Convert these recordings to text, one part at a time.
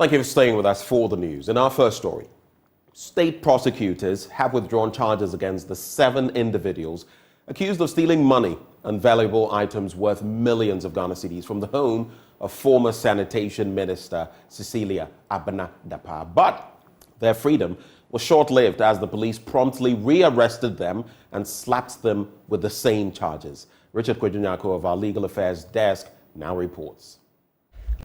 Thank you for staying with us for the news. In our first story, state prosecutors have withdrawn charges against the 7 individuals accused of stealing money and valuable items worth millions of Ghana cedis from the home of former Sanitation Minister Cecilia Dapaa. But their freedom was short-lived as the police promptly rearrested them and slapped them with the same charges. Richard Kwejunyako of our Legal Affairs Desk now reports.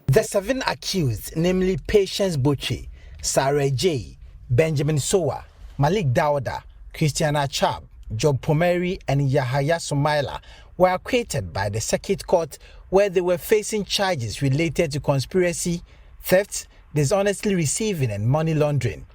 The 7 accused, namely Patience Boche, Sarah J, Benjamin Sowa, Malik Dawda, Christiana Chab, Job Pomeri, and Yahaya Sumaila, were acquitted by the Circuit Court, where they were facing charges related to conspiracy, theft, dishonestly receiving, and money laundering.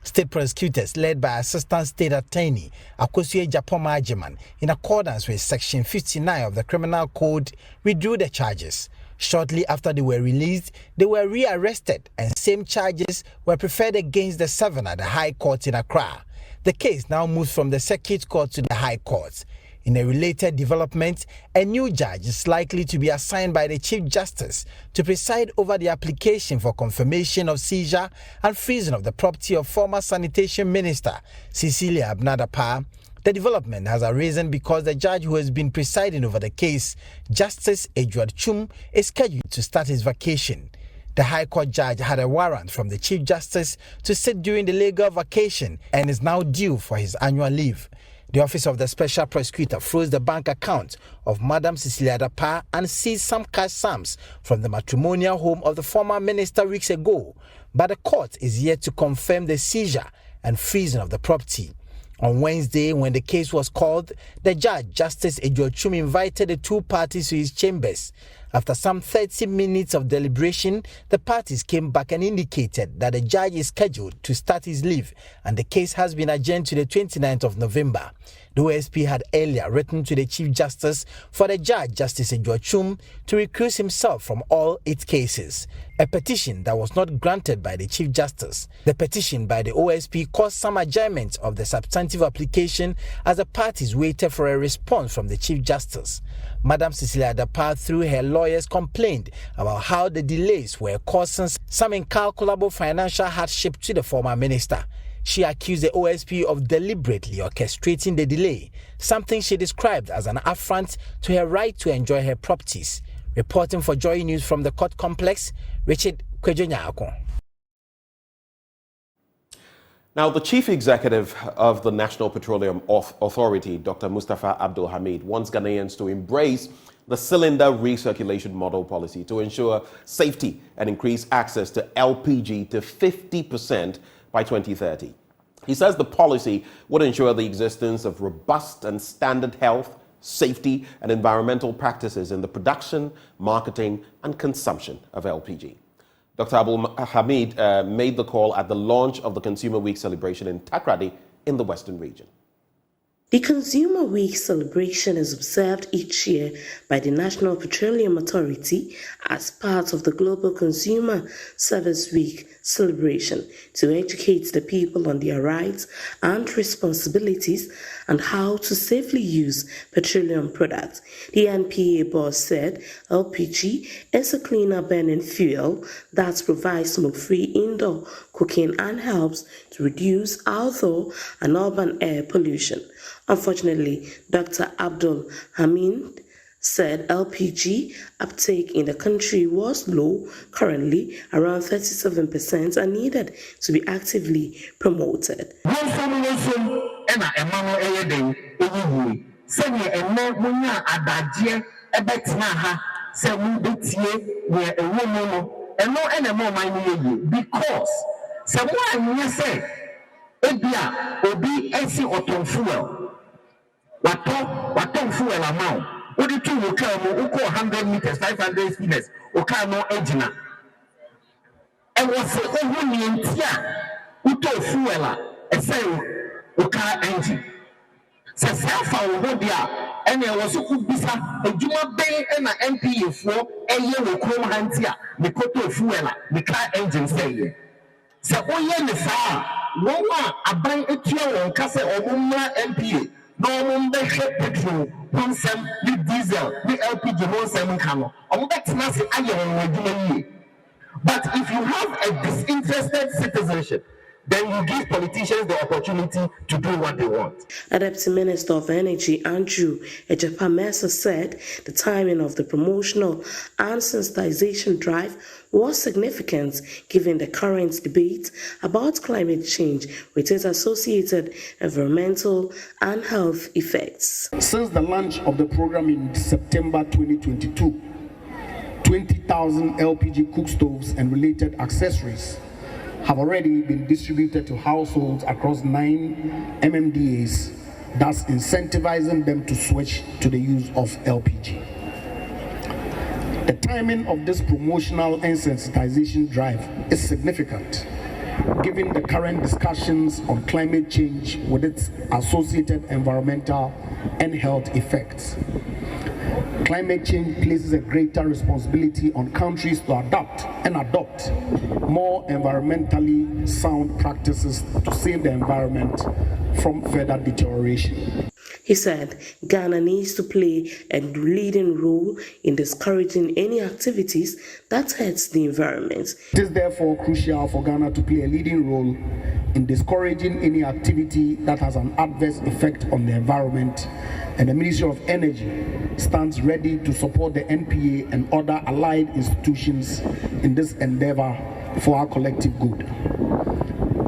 State prosecutors, led by Assistant State Attorney Akosua Japoma Ajiman, in accordance with Section 59 of the Criminal Code, withdrew the charges. Shortly after they were released, they were rearrested, and same charges were preferred against the 7 at the High Court in Accra. The case now moves from the Circuit Court to the High Court. In a related development, a new judge is likely to be assigned by the Chief Justice to preside over the application for confirmation of seizure and freezing of the property of former Sanitation Minister Cecilia Dapaa. The development has arisen because the judge who has been presiding over the case, Justice Edward Chum, is scheduled to start his vacation. The High Court judge had a warrant from the Chief Justice to sit during the legal vacation and is now due for his annual leave. The Office of the Special Prosecutor froze the bank account of Madam Cecilia Dapaa and seized some cash sums from the matrimonial home of the former minister weeks ago, but the court is yet to confirm the seizure and freezing of the property. On Wednesday, when the case was called, the judge, Justice Ejochum, invited the 2 parties to his chambers. After some 30 minutes of deliberation, the parties came back and indicated that the judge is scheduled to start his leave and the case has been adjourned to the 29th of November. The OSP had earlier written to the Chief Justice for the judge, Justice Ejochum, to recuse himself from all its cases, a petition that was not granted by the Chief Justice. The petition by the OSP caused some adjournment of the substantive application as the parties waited for a response from the Chief Justice. Madam Cecilia Dapaa, through her lawyers, complained about how the delays were causing some incalculable financial hardship to the former minister. She accused the OSP of deliberately orchestrating the delay, something she described as an affront to her right to enjoy her properties. Reporting for JoyNews from the court complex, Richard Kwejunyako. Now, the Chief Executive of the National Petroleum Authority, Dr. Mustafa Abdul Hamid, wants Ghanaians to embrace the cylinder recirculation model policy to ensure safety and increase access to LPG to 50% by 2030. He says the policy would ensure the existence of robust and standard health, safety, and environmental practices in the production, marketing, and consumption of LPG. Dr. Abdul Hamid made the call at the launch of the Consumer Week celebration in Takoradi in the Western region. The Consumer Week celebration is observed each year by the National Petroleum Authority as part of the Global Consumer Service Week celebration to educate the people on their rights and responsibilities and how to safely use petroleum products. The NPA boss said LPG is a cleaner burning fuel that provides smoke-free indoor cooking and helps to reduce outdoor and urban air pollution. Unfortunately, Dr. Abdul Hamid said LPG uptake in the country was low, currently around 37%, and needed to be actively promoted. Waton fuel amount. Odi tu uko 100 meters, 500 meters. Ukano ejina. And wase ohu ni entia uto fuela ese uka engine. Se selfa ohodia ene wasu kubisa ejuma ben na MPA fo eye wo krom hantia me koto fuela me car engine say. Se oye ne fa wo wa aban etua won kase omumma MPA no petrol, consum, diesel, the LPG, no salmon cano. On that massive iron, But if you have a disinterested citizenship, then you give politicians the opportunity to do what they want. Deputy Minister of Energy Andrew Ejapamesa said the timing of the promotional and sensitization drive was significant given the current debate about climate change with its associated environmental and health effects. Since the launch of the program in September 2022, 20,000 LPG cook stoves and related accessories have already been distributed to households across 9 MMDAs, thus incentivizing them to switch to the use of LPG. The timing of this promotional and sensitization drive is significant, given the current discussions on climate change with its associated environmental and health effects. Climate change places a greater responsibility on countries to adopt more environmentally sound practices to save the environment from further deterioration. He said Ghana needs to play a leading role in discouraging any activities that hurts the environment. It is therefore crucial for Ghana to play a leading role in discouraging any activity that has an adverse effect on the environment, and the Ministry of Energy stands ready to support the NPA and other allied institutions in this endeavor for our collective good.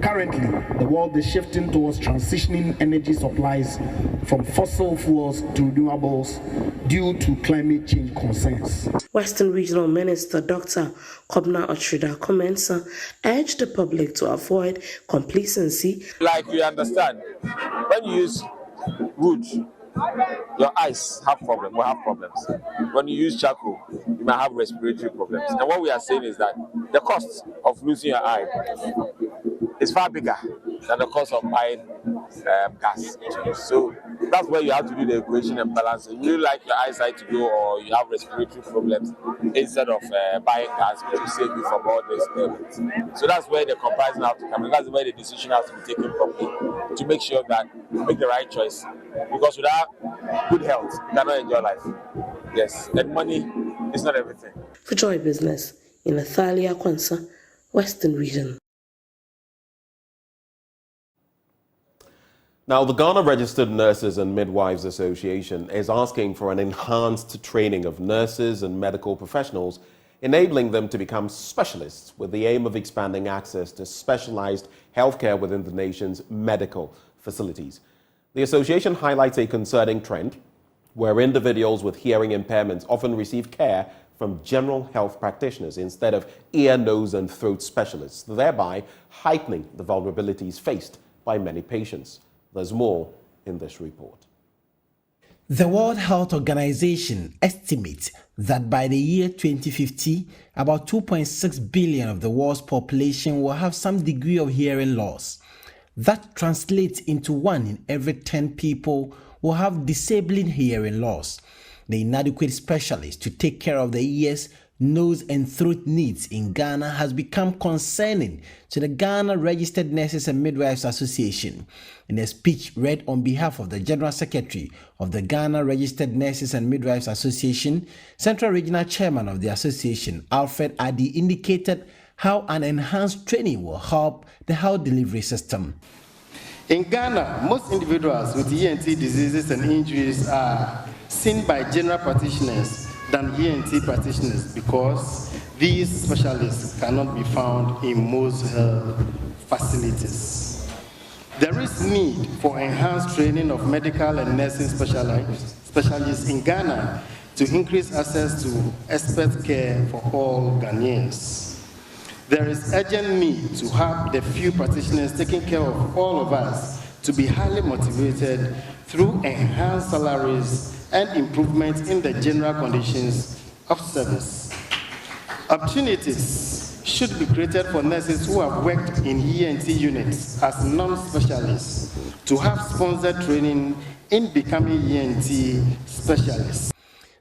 Currently, the world is shifting towards transitioning energy supplies from fossil fuels to renewables due to climate change concerns. Western Regional Minister Dr. Kobna Otrida Comensa urged the public to avoid complacency. Like we understand, when you use wood, your eyes have problems, will have problems. When you use charcoal, you might have respiratory problems. And what we are saying is that the cost of losing your eye is far bigger than the cost of buying gas. So that's where you have to do the equation and balance. If you like your eyesight to go or you have respiratory problems, instead of buying gas, which will save you from all this. So that's where the comparison has to come in. That's where the decision has to be taken properly to make sure that you make the right choice. Because without good health, you cannot enjoy life. Yes, and money is not everything. For Joy Business, in Athalia Kwansa, Western Region. Now, the Ghana Registered Nurses and Midwives Association is asking for an enhanced training of nurses and medical professionals, enabling them to become specialists with the aim of expanding access to specialized healthcare within the nation's medical facilities. The association highlights a concerning trend where individuals with hearing impairments often receive care from general health practitioners instead of ear, nose, and throat specialists, thereby heightening the vulnerabilities faced by many patients. There's more in this report. The World Health Organization estimates that by the year 2050, about 2.6 billion of the world's population will have some degree of hearing loss. That translates into 1 in every 10 people will have disabling hearing loss. The inadequate specialists to take care of the ears, nose and throat needs in Ghana has become concerning to the Ghana Registered Nurses and Midwives Association. In a speech read on behalf of the General Secretary of the Ghana Registered Nurses and Midwives Association, Central Regional Chairman of the association, Alfred Adi, indicated how an enhanced training will help the health delivery system. In Ghana, most individuals with ENT diseases and injuries are seen by general practitioners than ENT practitioners because these specialists cannot be found in most health facilities. There is need for enhanced training of medical and nursing specialists in Ghana to increase access to expert care for all Ghanaians. There is urgent need to have the few practitioners taking care of all of us to be highly motivated through enhanced salaries and improvements in the general conditions of service. Opportunities should be created for nurses who have worked in ENT units as non-specialists to have sponsored training in becoming ENT specialists.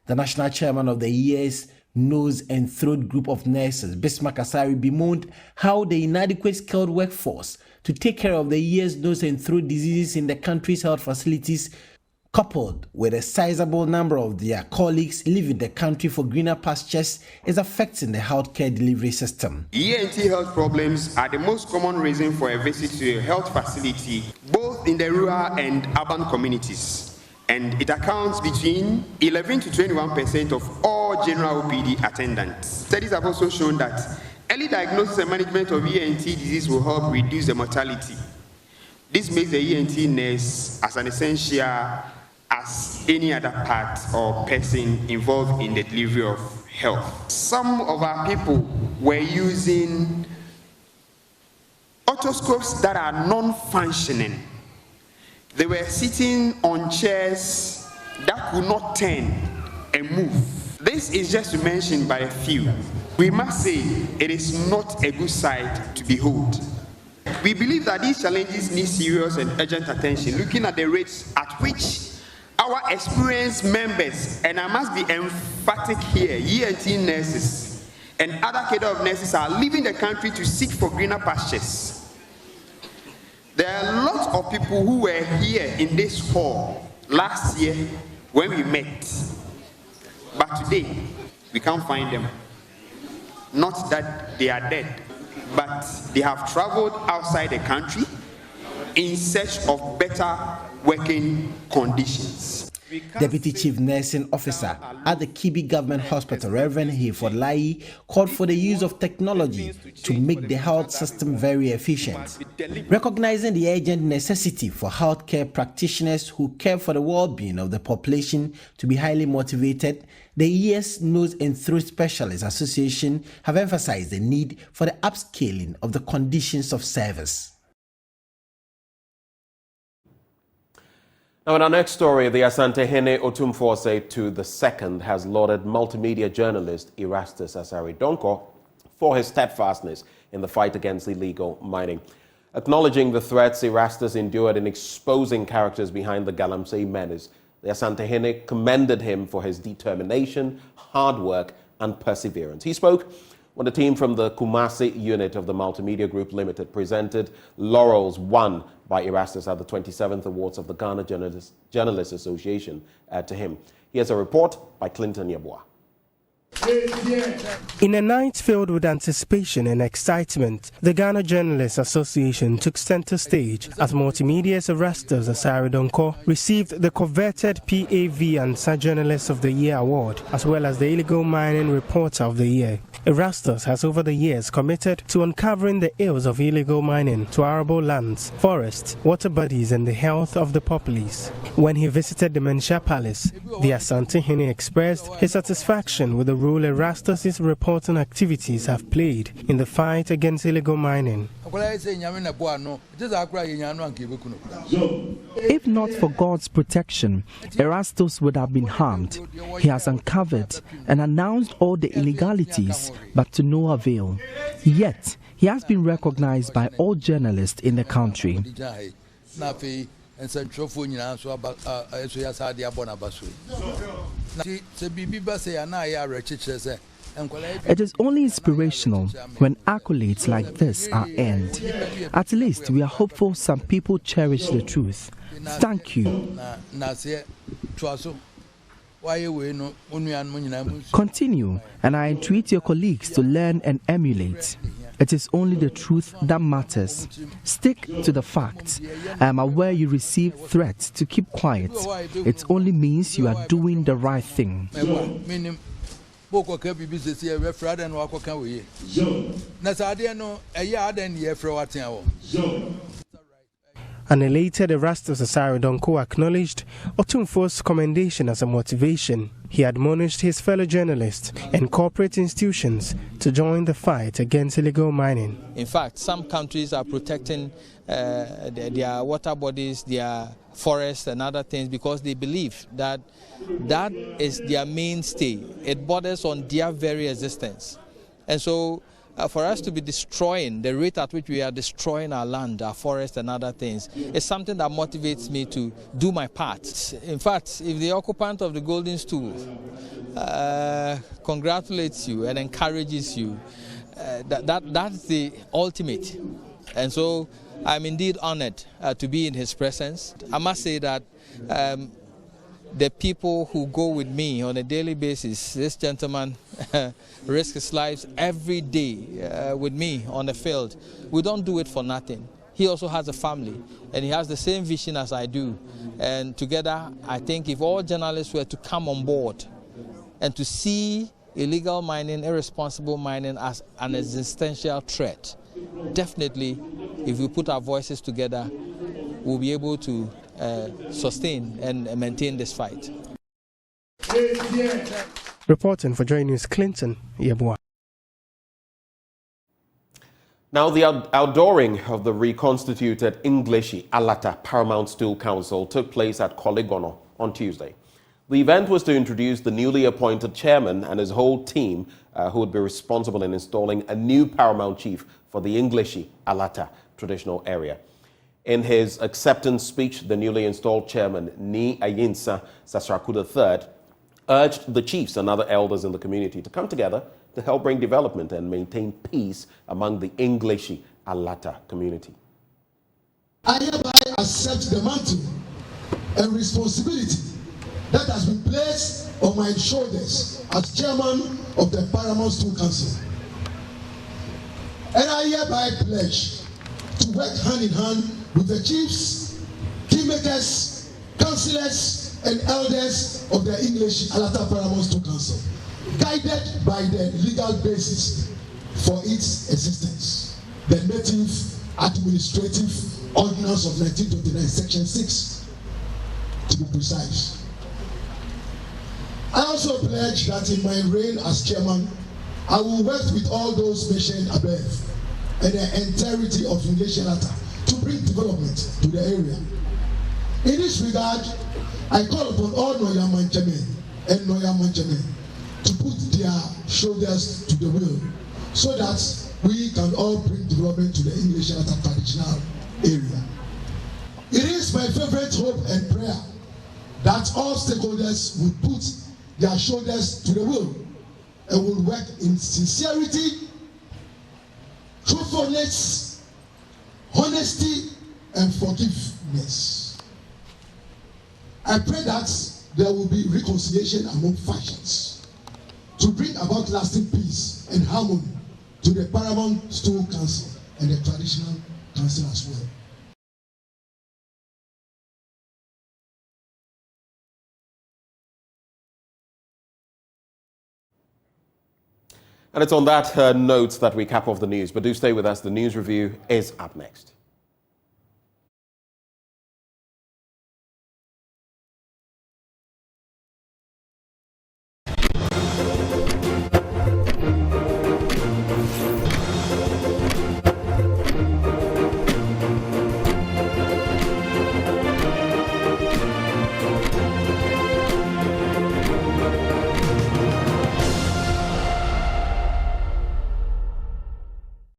The national chairman of the ears, nose and throat group of nurses, Bismarck Asare, bemoaned how the inadequate skilled workforce to take care of the ears, nose and throat diseases in the country's health facilities coupled with a sizable number of their colleagues leaving the country for greener pastures, is affecting the healthcare delivery system. ENT health problems are the most common reason for a visit to a health facility, both in the rural and urban communities. And it accounts between 11 to 21% of all general OPD attendants. Studies have also shown that early diagnosis and management of ENT disease will help reduce the mortality. This makes the ENT nurse as an essential as any other part or person involved in the delivery of health. Some of our people were using otoscopes that are non-functioning. They were sitting on chairs that could not turn and move. This is just to mention by a few. We must say it is not a good sight to behold. We believe that these challenges need serious and urgent attention, looking at the rates at which our experienced members, and I must be emphatic here, ENT nurses and other cadre of nurses are leaving the country to seek for greener pastures. There are lots of people who were here in this hall last year when we met, but today we can't find them. Not that they are dead, but they have traveled outside the country in search of better working conditions. Deputy Chief Nursing Officer at the Kibi Government Hospital, Reverend Hayford Lai, called for the use of technology to make the health system very efficient. Recognizing the urgent necessity for healthcare practitioners who care for the well-being of the population to be highly motivated, the Ears, Nose and Throat Specialists Association have emphasized the need for the upscaling of the conditions of service. Now, in our next story, the Asantehene Otumfuose II has lauded multimedia journalist Erastus Asare Donkor for his steadfastness in the fight against illegal mining. Acknowledging the threats Erastus endured in exposing characters behind the Galamsey menace, the Asantehene commended him for his determination, hard work, and perseverance. He spoke when the team from the Kumasi unit of the Multimedia Group Limited presented laurels won by Erastus at the 27th Awards of the Ghana Journalists Association to him. Here's a report by Clinton Yabua. In a night filled with anticipation and excitement, the Ghana Journalists Association took center stage as Multimedia's Erastus Asare Donkor received the coveted PAV and Sir Journalist of the Year award, as well as the Illegal Mining Reporter of the Year. Erastus has over the years committed to uncovering the ills of illegal mining to arable lands, forests, water bodies and the health of the populace. When he visited the Mensha Palace, the Asantehene expressed his satisfaction with the role Erastus's reporting activities have played in the fight against illegal mining. If not for God's protection, Erastus would have been harmed. He has uncovered and announced all the illegalities, but to no avail. Yet, he has been recognized by all journalists in the country. It is only inspirational when accolades like this are earned. At least we are hopeful some people cherish the truth. Thank you. Continue, and I entreat your colleagues to learn and emulate. It is only the truth that matters. Stick to the facts. I am aware you receive threats to keep quiet. It only means you are doing the right thing. An elated Erastus Asare Donkor acknowledged Otumfuose's commendation as a motivation. He admonished his fellow journalists and corporate institutions to join the fight against illegal mining. In fact, some countries are protecting their water bodies, their forests and other things because they believe that that is their mainstay. It borders on their very existence. And so for us to be destroying the rate at which we are destroying our land, our forests and other things is something that motivates me to do my part. In fact, if the occupant of the golden stool congratulates you and encourages you, that's the ultimate. And so I'm indeed honored to be in his presence. I must say that the people who go with me on a daily basis. This gentleman risks his life every day with me on the field. We don't do it for nothing. He also has a family, and he has the same vision as I do. And together, I think if all journalists were to come on board and to see illegal mining, irresponsible mining as an existential threat, definitely, if we put our voices together, we'll be able to sustain and maintain this fight. Reporting for JoyNews, Clinton Yeboah. Now, the outdooring of the reconstituted Englishi Alata Paramount Stool Council took place at Kolegono on Tuesday. The event was to introduce the newly appointed chairman and his whole team who would be responsible in installing a new paramount chief for the Englishi Alata traditional area. In his acceptance speech, the newly installed chairman, Ni Ayinsa Sasraku III, urged the chiefs and other elders in the community to come together to help bring development and maintain peace among the Englishi Alata community. I hereby accept the mantle and responsibility that has been placed on my shoulders as chairman of the Paramount Stool Council. And I hereby pledge to work hand in hand with the chiefs, kingmakers, councillors, and elders of the English Alata Paramount Stool Council, guided by the legal basis for its existence, the Native Administrative Ordinance of 1929, Section 6, to be precise. I also pledge that in my reign as chairman, I will work with all those mentioned above and the entirety of English Alata to bring development to the area. In this regard, I call upon all Noya Manchamen and Noya Manchamen to put their shoulders to the wheel so that we can all bring development to the English Alata traditional area. It is my favorite hope and prayer that all stakeholders will put their shoulders to the wheel and will work in sincerity, truthfulness, honesty, and forgiveness. I pray that there will be reconciliation among factions to bring about lasting peace and harmony to the Paramount Stool Council and the Traditional Council as well. And it's on that note that we cap off the news. But do stay with us. The news review is up next.